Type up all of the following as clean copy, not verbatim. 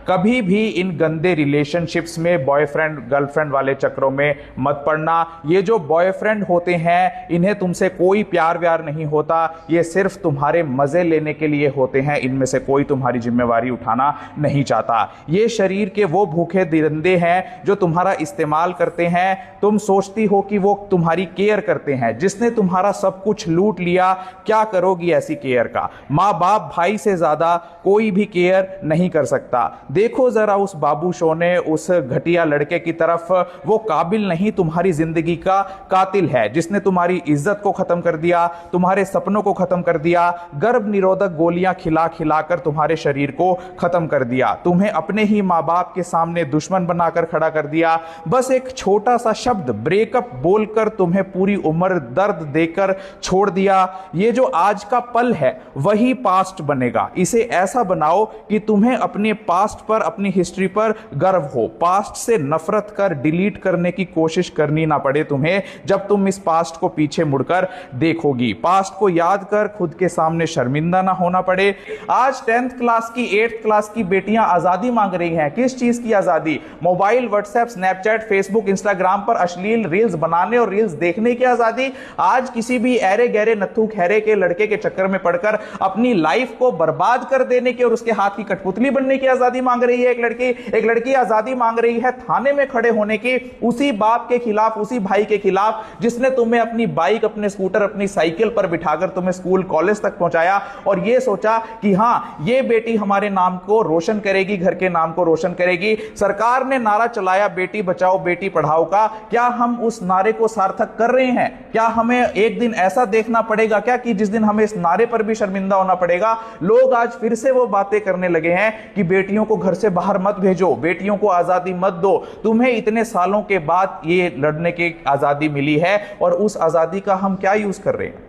कभी भी इन गंदे रिलेशनशिप्स में बॉयफ्रेंड गर्लफ्रेंड वाले चक्रों में मत पड़ना। ये जो बॉयफ्रेंड होते हैं इन्हें तुमसे कोई प्यार व्यार नहीं होता, ये सिर्फ तुम्हारे मजे लेने के लिए होते हैं। इनमें से कोई तुम्हारी जिम्मेवारी उठाना नहीं चाहता। ये शरीर के वो भूखे दरिंदे हैं जो तुम्हारा इस्तेमाल करते हैं। तुम सोचती हो कि वो तुम्हारी केयर करते हैं, जिसने तुम्हारा सब कुछ लूट लिया, क्या करोगी ऐसी केयर का? माँ बाप भाई से ज्यादा कोई भी केयर नहीं कर सकता। देखो जरा उस बाबू सोने, उस घटिया लड़के की तरफ। वो काबिल नहीं, तुम्हारी जिंदगी का कातिल है, जिसने तुम्हारी इज्जत को खत्म कर दिया, तुम्हारे सपनों को खत्म कर दिया, गर्भ निरोधक गोलियां खिला खिलाकर तुम्हारे शरीर को खत्म कर दिया, तुम्हें अपने ही माँ बाप के सामने दुश्मन बनाकर खड़ा कर दिया। बस एक छोटा सा शब्द ब्रेकअप बोलकर तुम्हें पूरी उम्र दर्द देकर छोड़ दिया। ये जो आज का पल है वही पास्ट बनेगा। इसे ऐसा बनाओ कि तुम्हें अपने पास्ट पर, अपनी हिस्ट्री पर गर्व हो। पास्ट से नफरत कर डिलीट करने की कोशिश करनी ना पड़े तुम्हें जब तुम इस पास्ट को पीछे मुड़कर देखोगी। पास्ट को याद कर खुद के सामने शर्मिंदा ना होना पड़े। आज 10th क्लास की, 8th क्लास की बेटियां आजादी मांग रही हैं। किस चीज की आजादी? Mobile, WhatsApp, Snapchat, Facebook, Instagram पर अश्लील रील्स बनाने और रील्स देखने की आजादी। आज किसी भी ऐरे गहरे नत्थू खैरे के लड़के के चक्कर में पड़कर अपनी लाइफ को बर्बाद कर देने की और उसके हाथ की कठपुतली बनने की आजादी मांग रही है एक लड़की आजादी मांग रही है थाने में खड़े होने की, उसी बाप के खिलाफ, उसी भाई के खिलाफ जिसने तुम्हें अपनी बाइक, अपने स्कूटर, अपनी साइकिल पर बिठाकर तुम्हें स्कूल कॉलेज तक पहुंचाया और यह सोचा कि हां ये बेटी हमारे नाम को रोशन करेगी, घर के नाम को रोशन करेगी। सरकार ने नारा चलाया बेटी बचाओ बेटी पढ़ाओ का, क्या हम उस नारे को सार्थक कर रहे हैं? क्या हमें एक दिन ऐसा देखना पड़ेगा क्या कि जिस दिन हमें इस नारे पर भी शर्मिंदा होना पड़ेगा? लोग आज फिर से वो बातें करने लगे हैं कि बेटियों को घर से बाहर मत भेजो, बेटियों को आजादी मत दो। तुम्हें इतने सालों के बाद ये लड़ने की आजादी मिली है और उस आजादी का हम क्या यूज कर रहे हैं?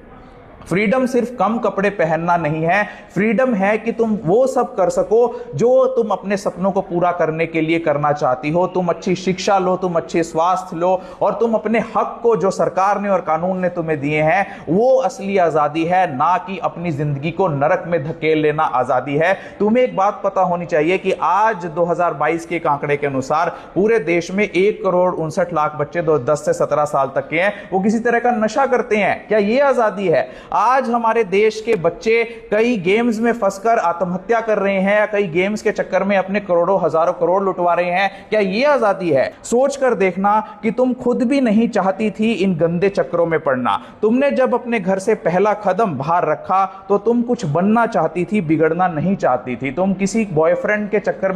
फ्रीडम सिर्फ कम कपड़े पहनना नहीं है, फ्रीडम है कि तुम वो सब कर सको जो तुम अपने सपनों को पूरा करने के लिए करना चाहती हो। तुम अच्छी शिक्षा लो, तुम अच्छे स्वास्थ्य लो और तुम अपने हक को जो सरकार ने और कानून ने तुम्हें दिए हैं वो असली आजादी है, ना कि अपनी जिंदगी को नरक में धकेल लेना आजादी है। तुम्हें एक बात पता होनी चाहिए कि आज 2022 के एक आंकड़े के अनुसार पूरे देश में 1,59,00,000 बच्चे 10 से 17 साल तक के हैं, वो किसी तरह का नशा करते हैं। क्या ये आजादी है? आज हमारे देश के बच्चे कई गेम्स में फंसकर आत्महत्या कर रहे हैं, कई गेम्स के चक्कर में अपने करोड़ों हजारों करोड़ लुटवा रहे हैं। क्या यह आजादी है? सोच कर देखना कि तुम खुद भी नहीं चाहती थी इन गंदे चक्रों में पड़ना। तुमने जब अपने घर से पहला कदम बाहर रखा तो तुम कुछ बनना चाहती थी, बिगड़ना नहीं चाहती थी। तुम किसी बॉयफ्रेंड के चक्कर में